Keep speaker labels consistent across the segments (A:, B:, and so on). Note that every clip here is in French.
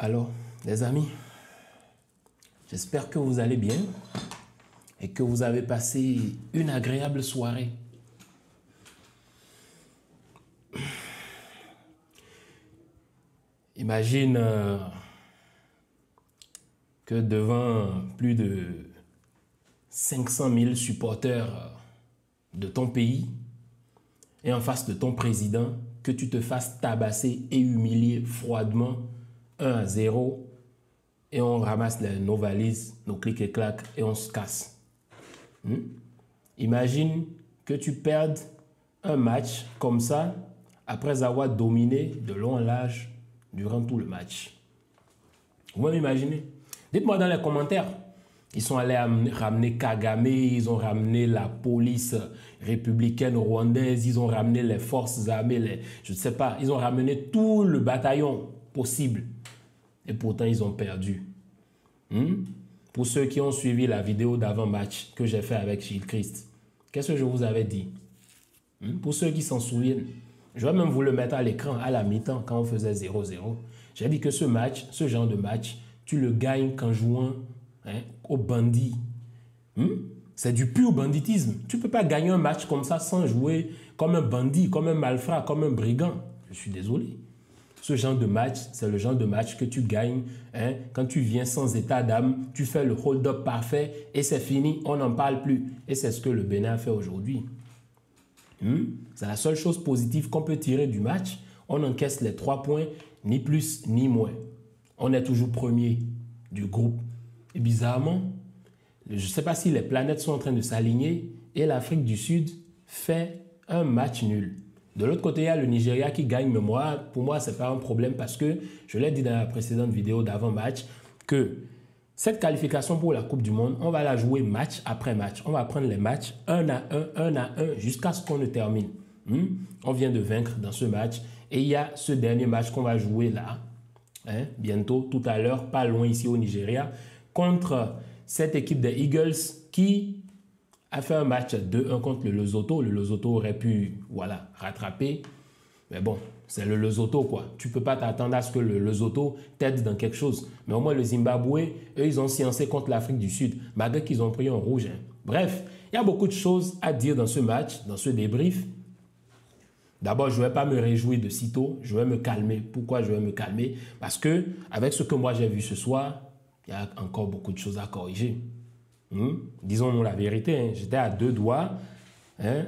A: Alors, les amis, j'espère que vous allez bien et que vous avez passé une agréable soirée. Imagine que devant plus de 500 000 supporters de ton pays et en face de ton président, que tu te fasses tabasser et humilier froidement 1-0 et on ramasse nos valises, nos clics et claques et on se casse. Imagine que tu perdes un match comme ça après avoir dominé de long en large durant tout le match. Vous m'imaginez? Dites-moi dans les commentaires. Ils sont allés ramener Kagame, ils ont ramené la police républicaine rwandaise, ils ont ramené les forces armées, je ne sais pas, ils ont ramené tout le bataillon possible. Et pourtant, ils ont perdu. Pour ceux qui ont suivi la vidéo d'avant-match que j'ai fait avec Gilles Christ, qu'est-ce que je vous avais dit? Pour ceux qui s'en souviennent, je vais même vous le mettre à l'écran à la mi-temps quand on faisait 0-0. J'ai dit que ce match, ce genre de match, tu le gagnes qu'en jouant au bandit. C'est du pur banditisme. Tu ne peux pas gagner un match comme ça sans jouer comme un bandit, comme un malfrat, comme un brigand. Je suis désolé. Ce genre de match, c'est le genre de match que tu gagnes quand tu viens sans état d'âme, tu fais le hold-up parfait et c'est fini, on n'en parle plus. Et c'est ce que le Bénin a fait aujourd'hui. C'est la seule chose positive qu'on peut tirer du match. On encaisse les 3 points, ni plus ni moins. On est toujours premier du groupe. Et bizarrement, je ne sais pas si les planètes sont en train de s'aligner et l'Afrique du Sud fait un match nul. De l'autre côté, il y a le Nigeria qui gagne, mais pour moi, ce n'est pas un problème parce que je l'ai dit dans la précédente vidéo d'avant-match que cette qualification pour la Coupe du Monde, on va la jouer match après match. On va prendre les matchs un à un, jusqu'à ce qu'on le termine. On vient de vaincre dans ce match et il y a ce dernier match qu'on va jouer là, bientôt, tout à l'heure, pas loin ici au Nigeria, contre cette équipe des Eagles qui a fait un match 2-1 contre le Lesotho. Le Lesotho aurait pu rattraper. Mais bon, c'est le Lesotho quoi. Tu ne peux pas t'attendre à ce que le Lesotho t'aide dans quelque chose. Mais au moins le Zimbabwe, eux, ils ont sciencé contre l'Afrique du Sud, malgré qu'ils ont pris un rouge. Bref, il y a beaucoup de choses à dire dans ce match, dans ce débrief. D'abord, je ne vais pas me réjouir de sitôt, je vais me calmer. Pourquoi je vais me calmer? Parce que avec ce que moi j'ai vu ce soir, il y a encore beaucoup de choses à corriger. Disons-nous la vérité, j'étais à 2 doigts.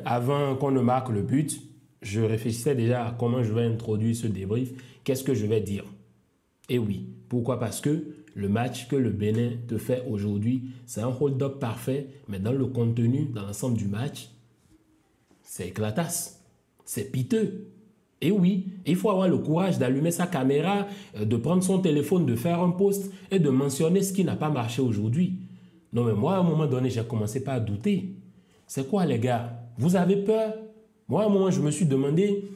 A: Avant qu'on ne marque le but, je réfléchissais déjà à comment je vais introduire ce débrief. Qu'est-ce que je vais dire? Et oui, pourquoi? Parce que le match que le Bénin te fait aujourd'hui, c'est un hold-up parfait, mais dans le contenu, dans l'ensemble du match, c'est éclatasse, c'est piteux. Et oui, il faut avoir le courage d'allumer sa caméra, de prendre son téléphone, de faire un post et de mentionner ce qui n'a pas marché aujourd'hui. Non mais moi, à un moment donné, j'ai commencé par douter. C'est quoi les gars? Vous avez peur? Moi, à un moment, je me suis demandé...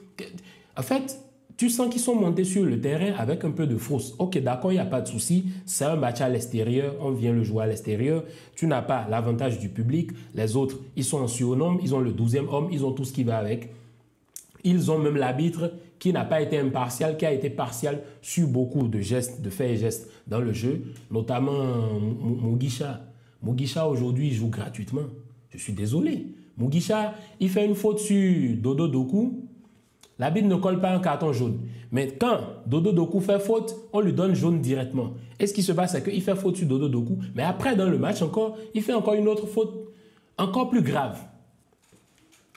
A: En fait, tu sens qu'ils sont montés sur le terrain avec un peu de fausse. Ok, d'accord, il n'y a pas de souci. C'est un match à l'extérieur. On vient le jouer à l'extérieur. Tu n'as pas l'avantage du public. Les autres, ils sont en surnombre. Ils ont le 12e homme. Ils ont tout ce qui va avec. Ils ont même l'arbitre qui n'a pas été impartial, qui a été partial sur beaucoup de gestes, de faits et gestes dans le jeu, notamment Mugisha. Mugisha aujourd'hui joue gratuitement. Je suis désolé. Mugisha, il fait une faute sur Dodo Doku. L'arbitre ne colle pas un carton jaune. Mais quand Dodo Doku fait faute, on lui donne jaune directement. Et ce qui se passe, c'est qu'il fait faute sur Dodo Doku. Mais après, dans le match encore, il fait encore une autre faute encore plus grave.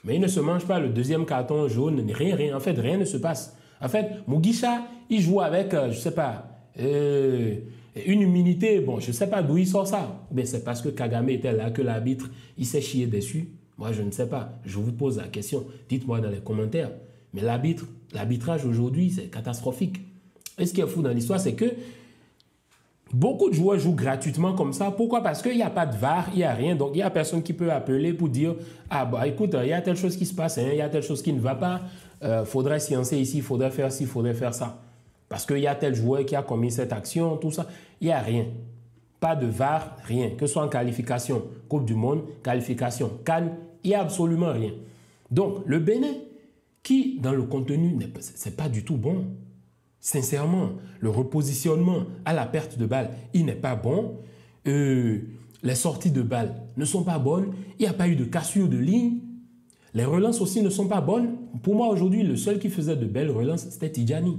A: Mais il ne se mange pas le 2e carton jaune, rien. En fait, rien ne se passe. En fait, Mugisha, il joue avec, je ne sais pas, une immunité. Bon, je ne sais pas d'où il sort ça. Mais c'est parce que Kagame était là que l'arbitre, il s'est chié dessus. Moi, je ne sais pas. Je vous pose la question. Dites-moi dans les commentaires. Mais l'arbitrage aujourd'hui, c'est catastrophique. Et ce qui est fou dans l'histoire, c'est que beaucoup de joueurs jouent gratuitement comme ça. Pourquoi? Parce qu'il n'y a pas de VAR, il n'y a rien. Donc, il n'y a personne qui peut appeler pour dire « Ah, bah écoute, il y a telle chose qui se passe, il y a telle chose qui ne va pas. Faudrait sciencer ici, il faudrait faire ci, il faudrait faire ça. » Parce qu'il y a tel joueur qui a commis cette action, tout ça. Il n'y a rien. Pas de VAR, rien. Que ce soit en qualification, Coupe du Monde, qualification, CAN, il n'y a absolument rien. Donc, le Bénin, qui, dans le contenu, c'est pas du tout bon. Sincèrement, le repositionnement à la perte de balle, il n'est pas bon. Les sorties de balle ne sont pas bonnes. Il n'y a pas eu de cassure de ligne. Les relances aussi ne sont pas bonnes. Pour moi, aujourd'hui, le seul qui faisait de belles relances, c'était Tidjani.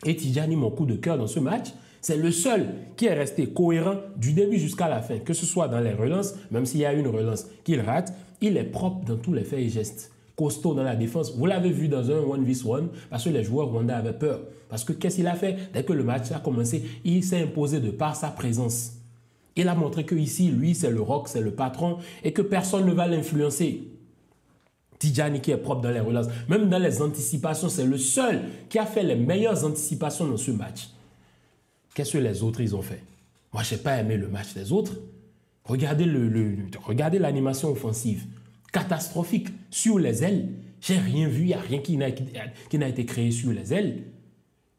A: Et Tidjani, mon coup de cœur dans ce match, c'est le seul qui est resté cohérent du début jusqu'à la fin. Que ce soit dans les relances, même s'il y a une relance qu'il rate, il est propre dans tous les faits et gestes. Costaud dans la défense. Vous l'avez vu dans un 1v1 parce que les joueurs rwandais avaient peur. Parce que qu'est-ce qu'il a fait? Dès que le match a commencé, il s'est imposé de par sa présence. Il a montré que ici, lui, c'est le rock, c'est le patron et que personne ne va l'influencer. Tidjani qui est propre dans les relances, même dans les anticipations, c'est le seul qui a fait les meilleures anticipations dans ce match. Qu'est-ce que les autres ils ont fait? Moi, je n'ai pas aimé le match des autres. Regardez l'animation offensive. Catastrophique sur les ailes. J'ai rien vu, il n'y a rien qui n'a été créé sur les ailes.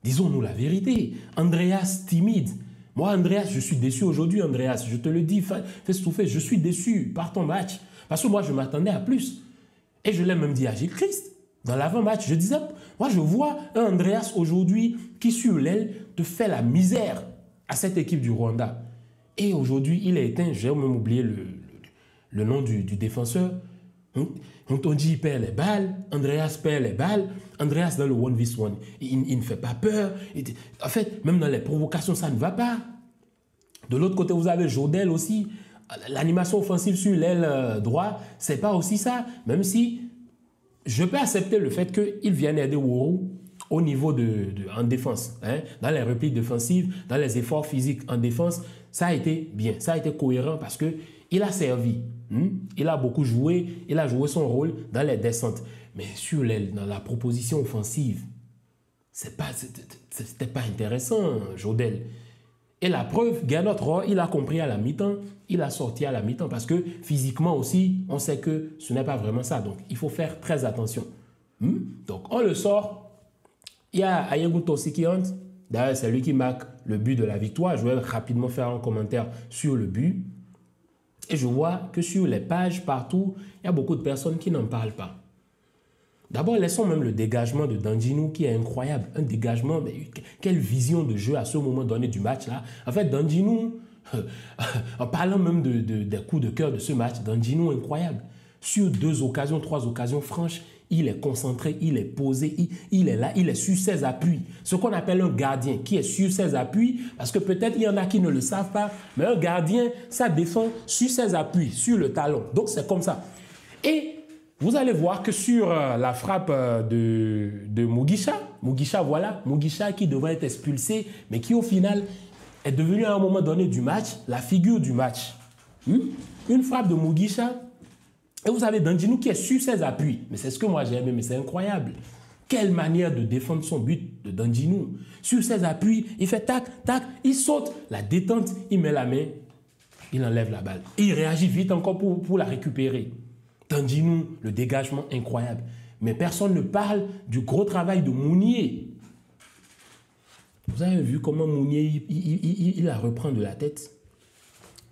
A: Disons-nous la vérité. Andreas, timide. Moi, Andreas, je suis déçu aujourd'hui, Andreas. Je te le dis, face to face, je suis déçu par ton match. Parce que moi, je m'attendais à plus. Et je l'ai même dit à Gilles Christ. Dans l'avant-match, je disais, moi, je vois un Andreas aujourd'hui qui, sur l'aile, te fait la misère à cette équipe du Rwanda. Et aujourd'hui, il est éteint. J'ai même oublié le nom du défenseur. On dit il perd les balles, Andreas perd les balles, Andreas dans le 1v1, il ne fait pas peur. En fait, même dans les provocations, ça ne va pas. De l'autre côté, vous avez Jodel aussi. L'animation offensive sur l'aile droit, c'est pas aussi ça. Même si je peux accepter le fait qu'il vienne aider Woro au niveau en défense. Dans les répliques défensives, dans les efforts physiques en défense, ça a été bien, ça a été cohérent parce qu'il a servi. Il a beaucoup joué, il a joué son rôle dans les descentes. Mais sur l'aile, dans la proposition offensive, c'était pas intéressant, Jodel. Et la preuve, Gernot Rohr, il a compris à la mi-temps, il a sorti à la mi-temps parce que physiquement aussi, on sait que ce n'est pas vraiment ça. Donc, il faut faire très attention. Donc, on le sort. Il y a Ayengu Tossi qui entre. D'ailleurs, c'est lui qui marque le but de la victoire. Je vais rapidement faire un commentaire sur le but. Et je vois que sur les pages, partout, il y a beaucoup de personnes qui n'en parlent pas. D'abord, laissons même le dégagement de Dandjinou qui est incroyable. Un dégagement, mais quelle vision de jeu à ce moment donné du match là. En fait, Dandjinou, en parlant même des coups de cœur de ce match, Dandjinou incroyable. Sur 2 occasions, 3 occasions franches, il est concentré, il est posé, il est là, il est sur ses appuis. Ce qu'on appelle un gardien qui est sur ses appuis, parce que peut-être il y en a qui ne le savent pas, mais un gardien, ça défend sur ses appuis, sur le talon. Donc c'est comme ça. Et vous allez voir que sur la frappe de Mugisha, voilà, Mugisha qui devrait être expulsé, mais qui au final est devenu à un moment donné du match la figure du match. Une frappe de Mugisha, et vous avez Dandjinou qui est sur ses appuis. Mais c'est ce que moi j'ai aimé, mais c'est incroyable. Quelle manière de défendre son but de Dandjinou. Sur ses appuis, il fait tac, tac, il saute, la détente, il met la main, il enlève la balle. Et il réagit vite encore pour la récupérer. Dandjinou, le dégagement incroyable. Mais personne ne parle du gros travail de Mounier. Vous avez vu comment Mounier, il la reprend de la tête.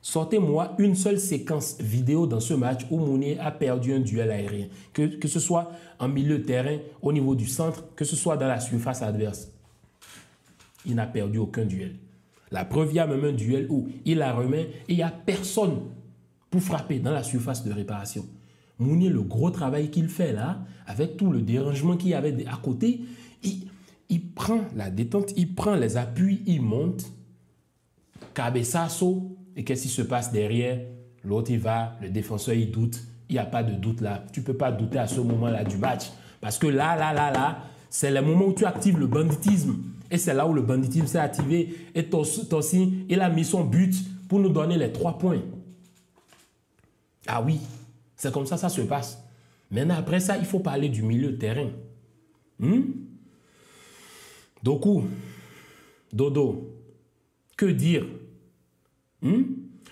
A: Sortez-moi une seule séquence vidéo dans ce match où Mounier a perdu un duel aérien. Que ce soit en milieu de terrain, au niveau du centre, que ce soit dans la surface adverse. Il n'a perdu aucun duel. La preuve, il y a même un duel où il la remet et il n'y a personne pour frapper dans la surface de réparation. Mounier, le gros travail qu'il fait là, avec tout le dérangement qu'il y avait à côté, il prend la détente, il prend les appuis, il monte. Cabeçasso, et qu'est-ce qui se passe derrière? L'autre, il va, le défenseur, il doute. Il n'y a pas de doute là. Tu ne peux pas douter à ce moment-là du match. Parce que là, c'est le moment où tu actives le banditisme. Et c'est là où le banditisme s'est activé. Et Tossi, il a mis son but pour nous donner les 3 points. Ah oui, c'est comme ça se passe. Maintenant, après ça, il faut parler du milieu de terrain. Dodo, que dire?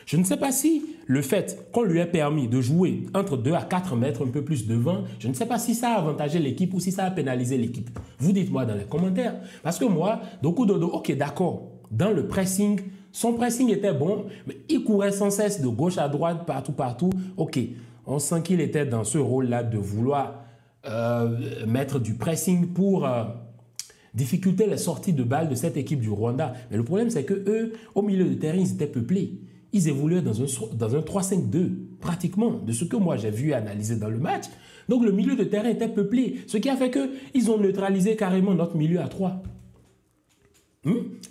A: Je ne sais pas si le fait qu'on lui ait permis de jouer entre 2 à 4 mètres un peu plus devant, je ne sais pas si ça a avantagé l'équipe ou si ça a pénalisé l'équipe. Vous dites-moi dans les commentaires. Parce que moi, Dodo, ok, d'accord, dans le pressing, son pressing était bon, mais il courait sans cesse de gauche à droite, partout. Ok, on sent qu'il était dans ce rôle-là de vouloir mettre du pressing pour difficultaient les sorties de balles de cette équipe du Rwanda. Mais le problème, c'est que eux, au milieu de terrain, ils étaient peuplés. Ils évoluaient dans un 3-5-2, pratiquement, de ce que moi j'ai vu et analysé dans le match. Donc le milieu de terrain était peuplé, ce qui a fait qu'ils ont neutralisé carrément notre milieu à 3.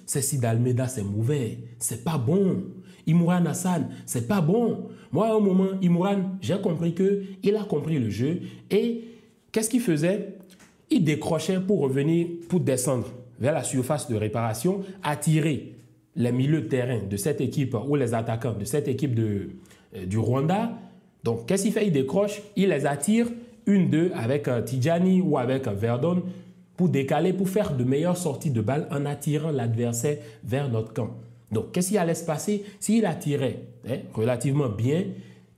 A: C'est Sid Almeida, c'est mauvais, c'est pas bon. Imran Hassan, c'est pas bon. Moi, à un moment, Imran, j'ai compris qu'il a compris le jeu. Et qu'est-ce qu'il faisait? Il décrochait pour revenir, pour descendre vers la surface de réparation, attirer les milieux de terrain de cette équipe ou les attaquants de cette équipe du Rwanda. Donc, qu'est-ce qu'il fait? Il décroche, il les attire, 1-2 avec Tidjani ou avec Verdon pour décaler, pour faire de meilleures sorties de balles en attirant l'adversaire vers notre camp. Donc, qu'est-ce qui allait se passer? S'il attirait relativement bien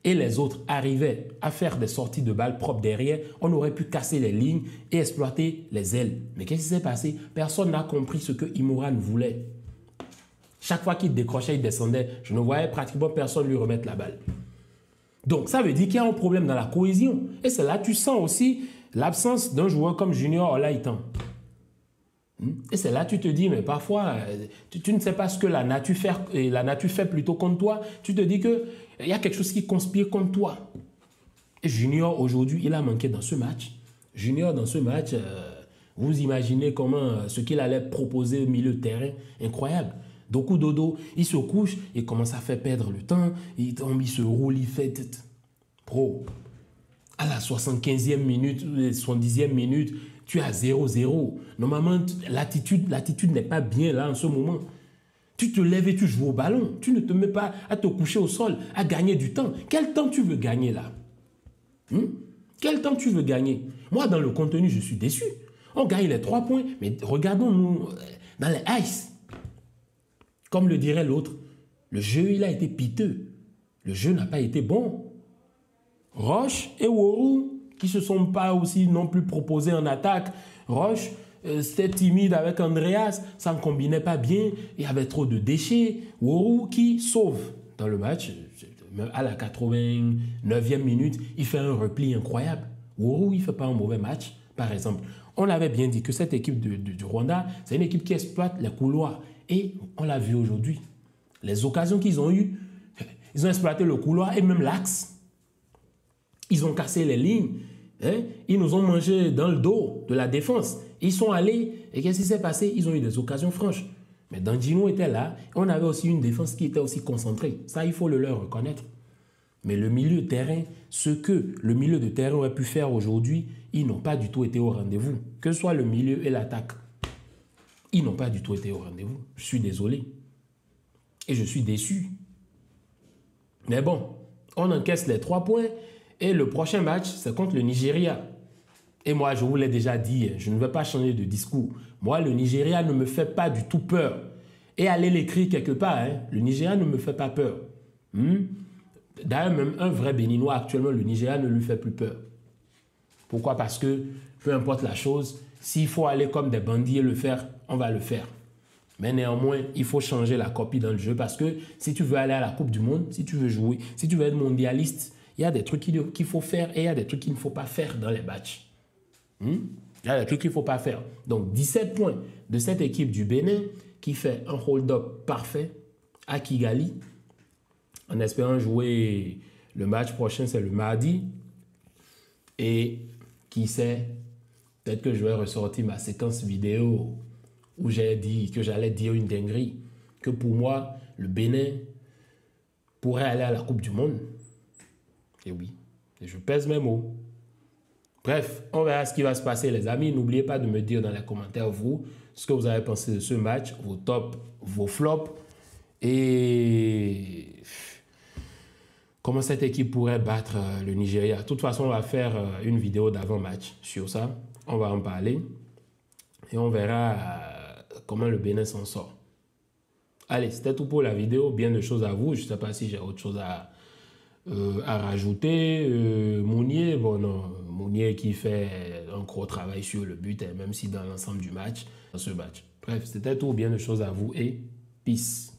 A: et les autres arrivaient à faire des sorties de balles propres derrière, on aurait pu casser les lignes et exploiter les ailes. Mais qu'est-ce qui s'est passé? Personne n'a compris ce que Imran voulait. Chaque fois qu'il décrochait, il descendait. Je ne voyais pratiquement personne lui remettre la balle. Donc, ça veut dire qu'il y a un problème dans la cohésion. Et c'est là que tu sens aussi l'absence d'un joueur comme Junior Olaitan. Et c'est là que tu te dis, mais parfois, tu ne sais pas ce que la nature fait plutôt contre toi. Tu te dis qu'il y a quelque chose qui conspire contre toi. Et Junior, aujourd'hui, il a manqué dans ce match. Junior, dans ce match, vous imaginez comment ce qu'il allait proposer au milieu de terrain, incroyable. Doku Dodo, il se couche, il commence à faire perdre le temps, il tombe, il se roule, il fait... Pro, à la 75e minute, 70e minute, tu es à 0-0. Normalement, l'attitude n'est pas bien là en ce moment. Tu te lèves et tu joues au ballon. Tu ne te mets pas à te coucher au sol, à gagner du temps. Quel temps tu veux gagner là? Quel temps tu veux gagner? Moi, dans le contenu, je suis déçu. On gagne les 3 points, mais regardons-nous dans les ice. Comme le dirait l'autre, le jeu, il a été piteux. Le jeu n'a pas été bon. Roche et Woru, qui ne se sont pas aussi non plus proposés en attaque. Roche, c'était timide avec Andreas, ça ne combinait pas bien, il y avait trop de déchets. Woru qui sauve dans le match, à la 89e minute, il fait un repli incroyable. Woru, il ne fait pas un mauvais match, par exemple. On avait bien dit que cette équipe du Rwanda, c'est une équipe qui exploite les couloirs. Et on l'a vu aujourd'hui. Les occasions qu'ils ont eues, ils ont exploité le couloir et même l'axe. Ils ont cassé les lignes. Ils nous ont mangé dans le dos de la défense. Ils sont allés et qu'est-ce qui s'est passé? Ils ont eu des occasions franches. Mais Danjino était là. On avait aussi une défense qui était aussi concentrée. Ça, il faut le leur reconnaître. Mais le milieu de terrain, ce que le milieu de terrain aurait pu faire aujourd'hui, ils n'ont pas du tout été au rendez-vous. Que ce soit le milieu et l'attaque. Ils n'ont pas du tout été au rendez-vous. Je suis désolé. Et je suis déçu. Mais bon, on encaisse les 3 points. Et le prochain match, c'est contre le Nigeria. Et moi, je vous l'ai déjà dit, je ne vais pas changer de discours. Moi, le Nigeria ne me fait pas du tout peur. Et allez l'écrire quelque part, le Nigeria ne me fait pas peur. D'ailleurs, même un vrai Béninois, actuellement, le Nigeria ne lui fait plus peur. Pourquoi? Parce que, peu importe la chose, s'il faut aller comme des bandits et le faire, on va le faire. Mais néanmoins, il faut changer la copie dans le jeu parce que si tu veux aller à la Coupe du Monde, si tu veux jouer, si tu veux être mondialiste, il y a des trucs qu'il faut faire et il y a des trucs qu'il ne faut pas faire dans les matchs. Il y a des trucs qu'il ne faut pas faire. Donc, 17 points de cette équipe du Bénin qui fait un hold-up parfait à Kigali en espérant jouer le match prochain, c'est le mardi. Et qui sait, peut-être que je vais ressortir ma séquence vidéo où j'ai dit que j'allais dire une dinguerie, que pour moi, le Bénin pourrait aller à la Coupe du Monde. Et oui, et je pèse mes mots. Bref, on verra ce qui va se passer, les amis. N'oubliez pas de me dire dans les commentaires, vous, ce que vous avez pensé de ce match, vos tops, vos flops, et comment cette équipe pourrait battre le Nigeria. De toute façon, on va faire une vidéo d'avant-match sur ça. On va en parler et on verra comment le Bénin s'en sort. Allez, c'était tout pour la vidéo. Bien de choses à vous. Je ne sais pas si j'ai autre chose à rajouter. Mounier, bon non, Mounier qui fait un gros travail sur le but, même si dans l'ensemble du match, dans ce match. Bref, c'était tout. Bien de choses à vous et peace.